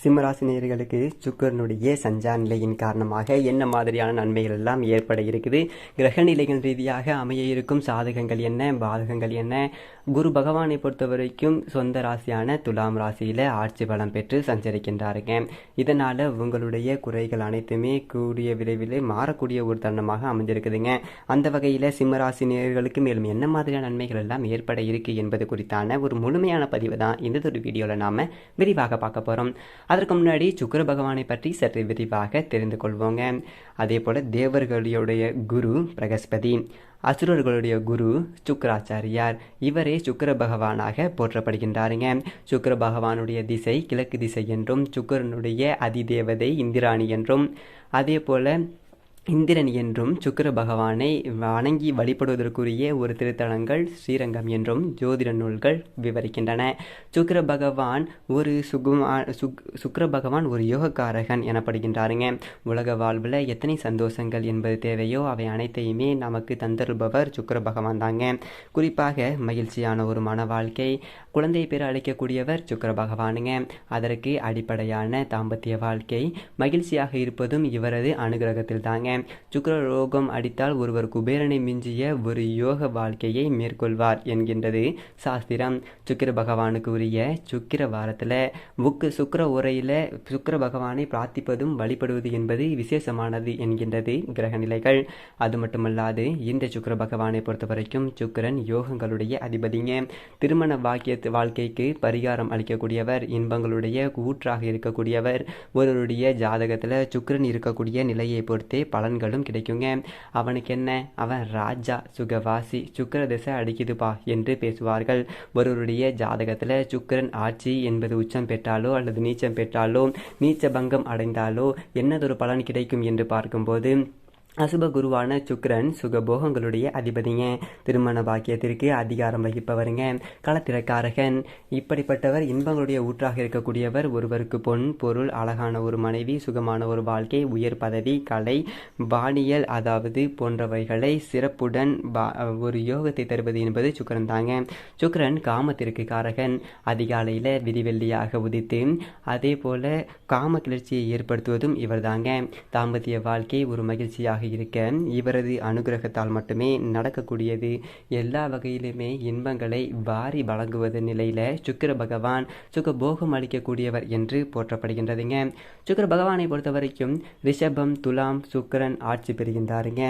சிம்மராசி நேயர்களுக்கு சுக்கிரனுடைய சஞ்சார நிலையின் காரணமாக என்ன மாதிரியான நன்மைகள் எல்லாம் ஏற்பட இருக்குது, கிரக நிலைகள் ரீதியாக அமைய இருக்கும் சாதகங்கள் என்ன, பாதகங்கள் என்ன, குரு பகவானை பொறுத்த வரைக்கும் சொந்த ராசியான துலாம் ராசியில் ஆட்சி பலம் பெற்று சஞ்சரிக்கின்றாருங்க. இதனால் உங்களுடைய குறைகள் அனைத்துமே கூடிய விரைவில் மாறக்கூடிய ஒரு தருணமாக அமைஞ்சிருக்குதுங்க. அந்த வகையில் சிம்மராசி நேயர்களுக்கு மேலும் என்ன மாதிரியான நன்மைகள் எல்லாம் ஏற்பட இருக்கு என்பது குறித்தான ஒரு முழுமையான பதிவு தான் இந்த ஒரு வீடியோவில் நாம் விரிவாக பார்க்க போகிறோம். அதற்கு முன்னாடி சுக்கிர பகவானை பற்றி சற்று விரிவாக தெரிந்து கொள்வோங்க. அதே போல் தேவர்களுடைய குரு பிரகஸ்பதி, அசுரர்களுடைய குரு சுக்கராச்சாரியார். இவரே சுக்கிர பகவானாக போற்றப்படுகின்றாருங்க. சுக்கிர பகவானுடைய திசை கிழக்கு திசை என்றும், சுக்கிரனுடைய அதிதேவதை இந்திராணி என்றும், அதே போல இந்திரன் என்றும் சுக்கிர பகவானை வணங்கி வழிபடுவதற்குரிய ஒரு திருத்தலங்கள் ஸ்ரீரங்கம் என்றும் ஜோதிட நூல்கள் விவரிக்கின்றன. சுக்கிர பகவான் ஒரு யோகக்காரகன் எனப்படுகின்றாருங்க. உலக வாழ்வில் எத்தனை சந்தோஷங்கள் என்பது தேவையோ அவை அனைத்தையுமே நமக்கு தந்தருபவர் சுக்கிர பகவான் தாங்க. குறிப்பாக மகிழ்ச்சியான ஒரு மன வாழ்க்கை, குழந்தை பேர் அளிக்கக்கூடியவர் சுக்கிர பகவானுங்க. அதற்கு அடிப்படையான தாம்பத்திய வாழ்க்கை மகிழ்ச்சியாக இருப்பதும் இவரது அனுகிரகத்தில் தாங்க. சுக்கிர ரோகம் அடித்தால் ஒருவர் குபேரனை மிஞ்சிய ஒரு யோக வாழ்க்கையை மேற்கொள்வார் என்கின்றது சாஸ்திரம். சுக்கிர பகவானுக்கு உரிய சுக்கிர வாரத்தில் சுக்கிர உரையில் சுக்கிர பகவானை பிரார்த்திப்பதும் வழிபடுவது என்பது விசேஷமானது என்கின்றது கிரக நிலைகள். அது மட்டுமல்லாது இந்த சுக்கிர பகவானை பொறுத்த வரைக்கும் சுக்கிரன் யோகங்களுடைய அதிபதிங்க. திருமண வாழ்க்கைக்கு பரிகாரம் அளிக்கக்கூடியவர், இன்பங்களுடைய ஊற்றாக இருக்கக்கூடியவர். ஒருவருடைய ஜாதகத்தில் சுக்கிரன் இருக்கக்கூடிய நிலையை பொறுத்தே பலன்களும் கிடைக்குங்க. அவனுக்கு என்ன, அவன் ராஜா சுகவாசி, சுக்கிர திசை அடிக்குதுப்பா என்று பேசுவார்கள். ஒருவருடைய ஜாதகத்தில் சுக்கிரன் ஆட்சி என்பது உச்சம் பெற்றாலோ அல்லது நீச்சம் பெற்றாலோ, நீச்ச பங்கம் அடைந்தாலோ என்னதொரு பலன் கிடைக்கும் என்று பார்க்கும்போது அசுப குருவான சுக்கிரன் சுகபோகங்களுடைய அதிபதிங்க. திருமண பாக்கியத்திற்கு அதிகாரம் வகிப்பவருங்க, களத்திரக்காரகன். இப்படிப்பட்டவர் இன்பங்களுடைய ஊற்றாக இருக்கக்கூடியவர். ஒருவருக்கு பொன் பொருள், அழகான ஒரு மனைவி, சுகமான ஒரு வாழ்க்கை, உயர் பதவி, கலை, வானியல் அதாவது போன்றவைகளை சிறப்புடன் ஒரு யோகத்தை தருவது என்பது சுக்கிரன் தாங்க. சுக்கிரன் காமத்திற்கு காரகன். அதிகாலையில் விதிவெள்ளியாக உதித்து அதே போல காம கிளர்ச்சியை ஏற்படுத்துவதும் இவர் தாங்க. தாம்பத்திய வாழ்க்கை ஒரு மகிழ்ச்சியாக இருக்க இவரது அனுகிரகத்தால் மட்டுமே நடக்கக்கூடியது. எல்லா வகையிலுமே இன்பங்களை வாரி வழங்குவது நிலையில சுக்கிர பகவான் சுகபோகம் அளிக்கக்கூடியவர் என்று போற்றப்படுகின்றதுங்க. சுக்கிர பகவானை பொறுத்த வரைக்கும் ரிஷபம், துலாம் சுக்கிரன் ஆட்சி பெறுகின்றாருங்க.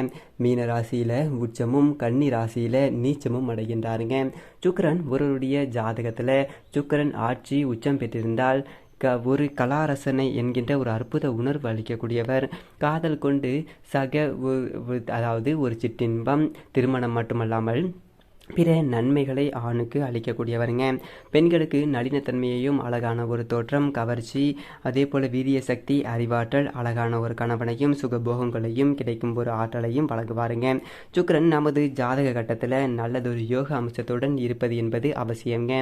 மீன ராசியில உச்சமும், கன்னி ராசியில நீச்சமும் அடைகின்றாருங்க. சுக்கிரன் ஒருவருடைய ஜாதகத்துல சுக்கிரன் ஆட்சி உச்சம் பெற்றிருந்தால் ஒரு கலாரசனை என்கின்ற ஒரு அற்புத உணர்வு அளிக்கக்கூடியவர். காதல் கொண்டு அதாவது ஒரு சிற்றின்பம், திருமணம் மட்டுமல்லாமல் பிற நன்மைகளை ஆணுக்கு அளிக்கக்கூடியவருங்க. பெண்களுக்கு நளினத்தன்மையையும், அழகான ஒரு தோற்றம், கவர்ச்சி, அதே போல வீரிய சக்தி, அறிவாற்றல், அழகான ஒரு கணவனையும் சுகபோகங்களையும் கிடைக்கும் ஒரு ஆற்றலையும் வழங்குவாருங்க. சுக்கிரன் நமது ஜாதக கட்டத்தில் நல்லதொரு யோக அம்சத்துடன் இருப்பது என்பது அவசியங்க.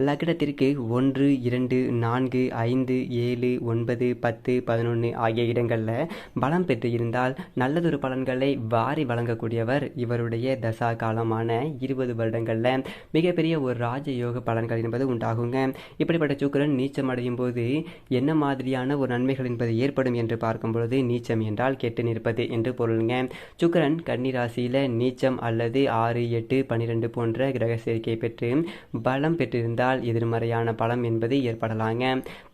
லக்னத்திற்கு 1, 2, 4, 5, 7, 9, 10, 11 ஆகிய இடங்களில் பலம் பெற்று இருந்தால் நல்லதொரு பலன்களை வாரி வழங்கக்கூடியவர். இவருடைய தசா காலமான 20 வருடங்களில் மிகப்பெரிய ஒரு ராஜயோக பலன்கள் என்பது உண்டாகுங்க. இப்படிப்பட்ட சுக்கிரன் நீச்சம் அடையும் போது என்ன மாதிரியான ஒரு நன்மைகள் என்பது ஏற்படும் என்று பார்க்கும் பொழுது, நீச்சம் என்றால் கெட்டு நிற்பது என்று பொருளுங்க. சுக்கிரன் கன்னி ராசியில நீச்சம் அல்லது 6, 8, 12 போன்ற கிரக சேர்க்கை பெற்று பலம் பெற்றிருந்தால் எதிர்மறையான பலம் என்பது ஏற்படலாங்க.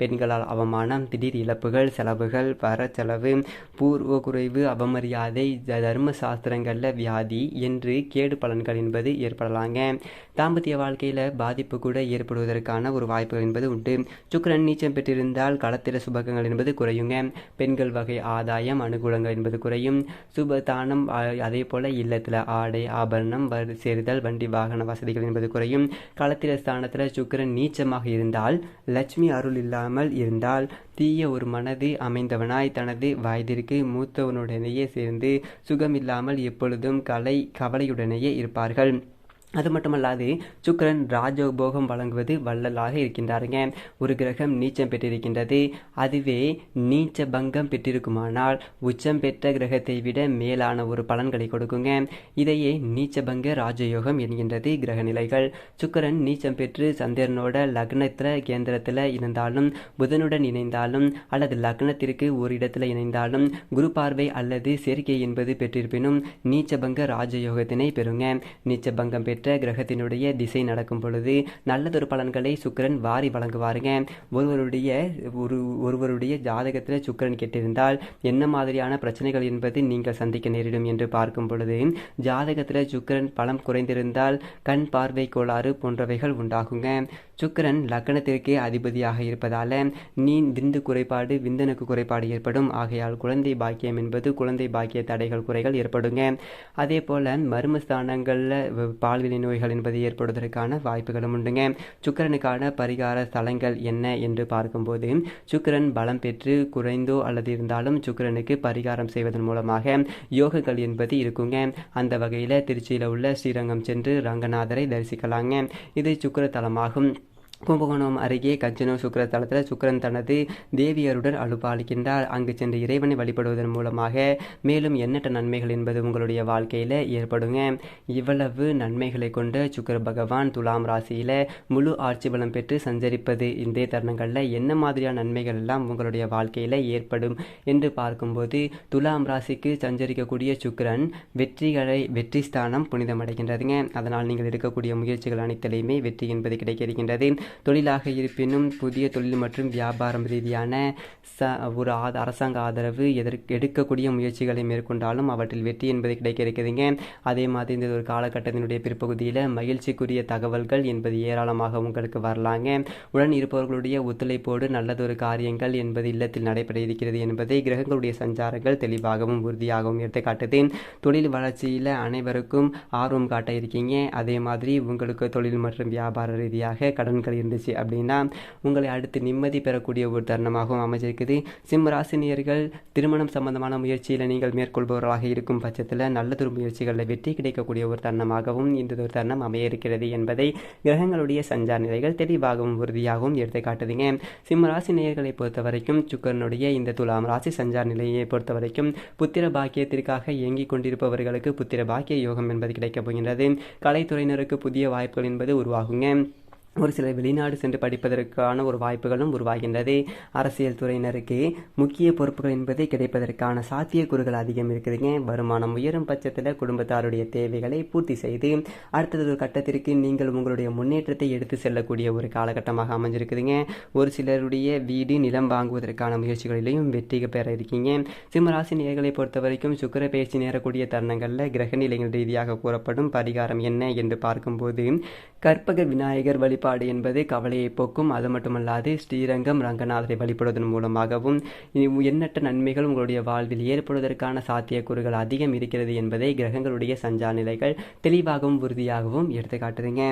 பெண்களால் அவமானம், திடீர் இழப்புகள், செலவுகள், வரச்செலவு, பூர்வ குறைவு, அவமரியாதை, தர்ம சாஸ்திரங்கள்ல வியாதி என்று கேடு பலன்கள் என்பது ஏற்படலாங்க. தாம்பத்திய வாழ்க்கையில பாதிப்பு கூட ஏற்படுவதற்கான ஒரு வாய்ப்பு என்பது உண்டு. சுக்கிரன் நீச்சம் பெற்றிருந்தால் களத்தில சுபகங்கள் என்பது குறையுங்க. பெண்கள் வகை ஆதாயம், அனுகூலங்கள் என்பது குறையும். சுபதானம், அதே போல இல்லத்துல ஆடை ஆபரணம் சேருதல், வண்டி வாகன வசதிகள் என்பது குறையும். களத்தில ஸ்தானத்துல சுக்கிரன் நீச்சமாக இருந்தால், லட்சுமி அருள் இல்லாமல் இருந்தால், தீய ஒரு மனது அமைந்தவனாய் தனது வயதிற்கு மூத்தவனுடனேயே சேர்ந்து சுகமில்லாமல் எப்பொழுதும் கவலையுடனேயே இருப்பார்கள். அது மட்டுமல்லாது சுக்கிரன் ராஜபோகம் வழங்குவது வள்ளலாக இருக்கின்றாருங்க. ஒரு கிரகம் நீச்சம் பெற்றிருக்கின்றது. அதுவே நீச்ச பங்கம் பெற்றிருக்குமானால் உச்சம் பெற்ற கிரகத்தை விட மேலான ஒரு பலன்களை கொடுக்குங்க. இதையே நீச்சபங்க ராஜயோகம் என்கின்றது கிரக நிலைகள். சுக்கிரன் நீச்சம் பெற்று சந்திரனோட லக்னத்துல கேந்திரத்தில் இணைந்தாலும், புதனுடன் இணைந்தாலும், அல்லது லக்னத்திற்கு ஒரு இடத்துல இணைந்தாலும், குரு பார்வை அல்லது சேர்க்கை என்பது பெற்றிருப்பினும் நீச்சபங்க ராஜயோகத்தினை பெறுங்க. நீச்சபங்கம் பெற்ற கிரகத்தினுடைய திசை நடக்கும் பொழுது நல்லதொரு பலன்களை சுக்கிரன் வாரி வழங்குவாருங்க. ஒருவருடைய ஜாதகத்தில் சுக்கிரன் கெட்டிருந்தால் என்ன மாதிரியான பிரச்சனைகள் என்பது நீங்கள் சந்திக்க நேரிடும் என்று பார்க்கும் பொழுது, ஜாதகத்தில் சுக்கிரன் பலம் குறைந்திருந்தால் கண் பார்வை கோளாறு போன்றவைகள் உண்டாகுங்க. சுக்கிரன் லக்னத்திற்கு அதிபதியாக இருப்பதால விந்து குறைபாடு, விந்தணுக்கு குறைபாடு ஏற்படும். ஆகையால் குழந்தை பாக்கியம் என்பது குழந்தை பாக்கிய தடைகள் குறைகள் ஏற்படுங்க. அதே போல மர்மஸ்தானங்களில் பால்வினை நோய்கள் என்பது ஏற்படுவதற்கான வாய்ப்புகளும் உண்டுங்க. சுக்கிரனுக்கான பரிகார ஸ்தலங்கள் என்ன என்று பார்க்கும்போது, சுக்கிரன் பலம் பெற்று குறைந்தோ அல்லது இருந்தாலும் சுக்கிரனுக்கு பரிகாரம் செய்வதன் மூலமாக யோகங்கள் என்பது இருக்குங்க. அந்த வகையில் திருச்சியில் உள்ள ஸ்ரீரங்கம் சென்று ரங்கநாதரை தரிசிக்கலாங்க. இது சுக்கிர தலமாகும். கும்பகோணம் அருகே கஞ்சனூர் சுக்கிர தலத்தில் சுக்கிரன் தனது தேவியருடன் அலுப்பாலிக்கின்றார். அங்கு சென்று இறைவனை வழிபடுவதன் மூலமாக மேலும் எண்ணற்ற நன்மைகள் என்பது உங்களுடைய வாழ்க்கையில் ஏற்படுங்க. இவ்வளவு நன்மைகளை கொண்ட சுக்கிர பகவான் துலாம் ராசியில் முழு ஆட்சி பலம் பெற்று சஞ்சரிப்பது இந்த தருணங்களில் என்ன மாதிரியான நன்மைகள் எல்லாம் உங்களுடைய வாழ்க்கையில் ஏற்படும் என்று பார்க்கும்போது, துலாம் ராசிக்கு சஞ்சரிக்கக்கூடிய சுக்கிரன் வெற்றி ஸ்தானம் புனிதமடைகின்றதுங்க. அதனால் நீங்கள் எடுக்கக்கூடிய முயற்சிகள் அனைத்திலையுமே வெற்றி என்பது கிடைக்க இருக்கின்றது. தொழிலாக இருப்பினும் புதிய தொழில் மற்றும் வியாபாரம் ரீதியான ஒரு அரசாங்க ஆதரவு எடுக்கக்கூடிய முயற்சிகளை மேற்கொண்டாலும் அவற்றில் வெற்றி என்பது கிடைக்க இருக்குதுங்க. அதே மாதிரி இந்த ஒரு காலகட்டத்தினுடைய பிற்பகுதியில் மகிழ்ச்சிக்குரிய தகவல்கள் என்பது ஏராளமாக உங்களுக்கு வரலாங்க. உடன் இருப்பவர்களுடைய ஒத்துழைப்போடு நல்லதொரு காரியங்கள் என்பது இல்லத்தில் நடைபெற இருக்கிறது என்பதை கிரகங்களுடைய சஞ்சாரங்கள் தெளிவாகவும் உறுதியாகவும் எடுத்து காட்டுது. தொழில் வளர்ச்சியில் அனைவருக்கும் ஆர்வம் காட்ட இருக்கீங்க. அதே மாதிரி உங்களுக்கு தொழில் மற்றும் வியாபார ரீதியாக கடன்கள் இருந்துச்சு அப்படின்னா உங்களை அடுத்து நிம்மதி பெறக்கூடிய ஒரு தருணமாகவும் அமைஞ்சிருக்குது. சிம்ம ராசினியர்கள் திருமணம் சம்பந்தமான முயற்சியில் நீங்கள் மேற்கொள்பவர்களாக இருக்கும் பட்சத்தில் நல்லதொரு முயற்சிகளில் வெற்றி கிடைக்கக்கூடிய ஒரு தருணமாகவும் இந்த ஒரு தருணம் அமைய இருக்கிறது என்பதை கிரகங்களுடைய சஞ்சார நிலைகள் தெளிவாகவும் உறுதியாகவும் எடுத்து காட்டுதுங்க. சிம்ம ராசினியர்களை பொறுத்த வரைக்கும் சுக்கிரனுடைய இந்த துலாம் ராசி சஞ்சார நிலையை பொறுத்த வரைக்கும் புத்திர பாக்கியத்திற்காக இயங்கிக் கொண்டிருப்பவர்களுக்கு புத்திர பாக்கிய யோகம் என்பது கிடைக்கப் போகின்றது. கலைத்துறையினருக்கு புதிய வாய்ப்புகள் என்பது உருவாகுங்க. ஒரு சில வெளிநாடு சென்று படிப்பதற்கான ஒரு வாய்ப்புகளும் உருவாகின்றது. அரசியல் துறையினருக்கு முக்கிய பொறுப்புகள் என்பது கிடைப்பதற்கான சாத்தியக்கூறுகள் அதிகம் இருக்குதுங்க. வருமானம் உயரும் பட்சத்தில் குடும்பத்தாருடைய தேவைகளை பூர்த்தி செய்து அடுத்தது ஒரு கட்டத்திற்கு நீங்கள் உங்களுடைய முன்னேற்றத்தை எடுத்து செல்லக்கூடிய ஒரு காலகட்டமாக அமைஞ்சிருக்குதுங்க. ஒரு சிலருடைய வீடு நிலம் வாங்குவதற்கான முயற்சிகளிலையும் வெற்றி பெற இருக்கீங்க. சிம்மராசி நேயர்களை பொறுத்த வரைக்கும் சுக்கிர பயிற்சி நேரக்கூடிய தருணங்களில் கிரக நிலைகள் ரீதியாக கூறப்படும் பரிகாரம் என்ன என்று பார்க்கும்போது, கற்பக விநாயகர் வழிபாடு என்பது கவலையை போக்கும். அது மட்டுமல்லாது ஸ்ரீரங்கம் ரங்கநாதரை வழிபடுவதன் மூலமாகவும் எண்ணற்ற நன்மைகள் உங்களுடைய வாழ்வில் ஏற்படுவதற்கான சாத்தியக்கூறுகள் அதிகம் இருக்கிறது என்பதை கிரகங்களுடைய சஞ்சார நிலைகள் தெளிவாகவும் உறுதியாகவும் எடுத்து காட்டுதுங்க.